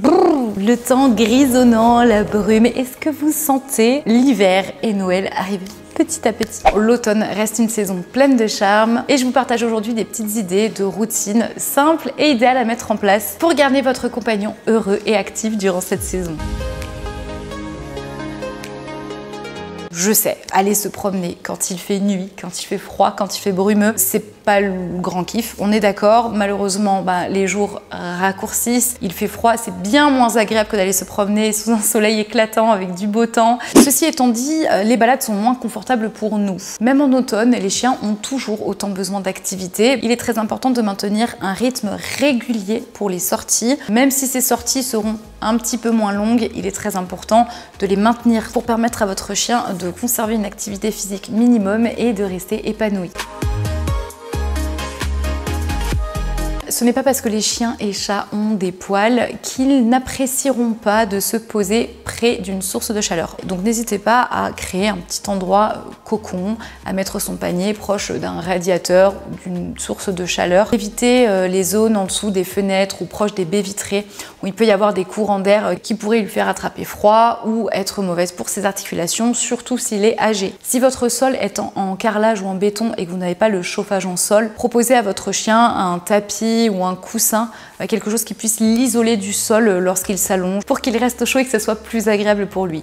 Le temps grisonnant, la brume, est-ce que vous sentez l'hiver et Noël arriver petit à petit? L'automne reste une saison pleine de charme et je vous partage aujourd'hui des petites idées de routines simples et idéales à mettre en place pour garder votre compagnon heureux et actif durant cette saison. Je sais, aller se promener quand il fait nuit, quand il fait froid, quand il fait brumeux, c'est pas le grand kiff, on est d'accord. Malheureusement, les jours raccourcissent, il fait froid, c'est bien moins agréable que d'aller se promener sous un soleil éclatant avec du beau temps. Ceci étant dit, les balades sont moins confortables pour nous. Même en automne, les chiens ont toujours autant besoin d'activité. Il est très important de maintenir un rythme régulier pour les sorties. Même si ces sorties seront un petit peu moins longues, il est très important de les maintenir pour permettre à votre chien de conserver une activité physique minimum et de rester épanoui. Ce n'est pas parce que les chiens et chats ont des poils qu'ils n'apprécieront pas de se poser près d'une source de chaleur. Donc n'hésitez pas à créer un petit endroit cocon, à mettre son panier proche d'un radiateur ou d'une source de chaleur. Évitez les zones en dessous des fenêtres ou proches des baies vitrées où il peut y avoir des courants d'air qui pourraient lui faire attraper froid ou être mauvaises pour ses articulations, surtout s'il est âgé. Si votre sol est en carrelage ou en béton et que vous n'avez pas le chauffage en sol, proposez à votre chien un tapis ou un coussin, quelque chose qui puisse l'isoler du sol lorsqu'il s'allonge pour qu'il reste chaud et que ce soit plus agréable pour lui.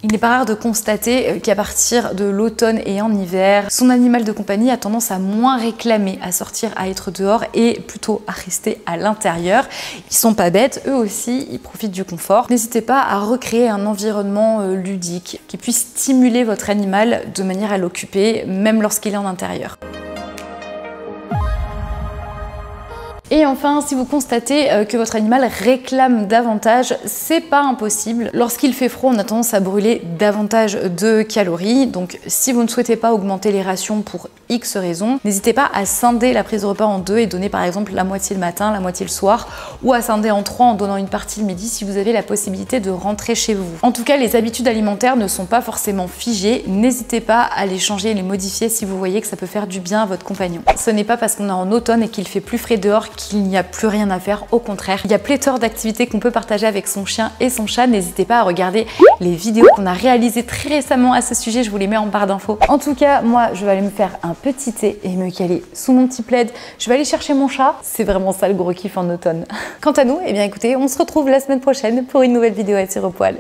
Il n'est pas rare de constater qu'à partir de l'automne et en hiver, son animal de compagnie a tendance à moins réclamer à sortir, à être dehors et plutôt à rester à l'intérieur. Ils sont pas bêtes, eux aussi, ils profitent du confort. N'hésitez pas à recréer un environnement ludique qui puisse stimuler votre animal de manière à l'occuper, même lorsqu'il est en intérieur. Et enfin, si vous constatez que votre animal réclame davantage, c'est pas impossible. Lorsqu'il fait froid, on a tendance à brûler davantage de calories. Donc si vous ne souhaitez pas augmenter les rations pour X raisons, n'hésitez pas à scinder la prise de repas en deux et donner par exemple la moitié le matin, la moitié le soir, ou à scinder en trois en donnant une partie le midi si vous avez la possibilité de rentrer chez vous. En tout cas, les habitudes alimentaires ne sont pas forcément figées. N'hésitez pas à les changer et les modifier si vous voyez que ça peut faire du bien à votre compagnon. Ce n'est pas parce qu'on est en automne et qu'il fait plus frais dehors qu'il n'y a plus rien à faire, au contraire. Il y a pléthore d'activités qu'on peut partager avec son chien et son chat. N'hésitez pas à regarder les vidéos qu'on a réalisées très récemment à ce sujet, je vous les mets en barre d'infos. En tout cas, moi, je vais aller me faire un petit thé et me caler sous mon petit plaid. Je vais aller chercher mon chat. C'est vraiment ça le gros kiff en automne. Quant à nous, eh bien écoutez, on se retrouve la semaine prochaine pour une nouvelle vidéo à tirer au poil.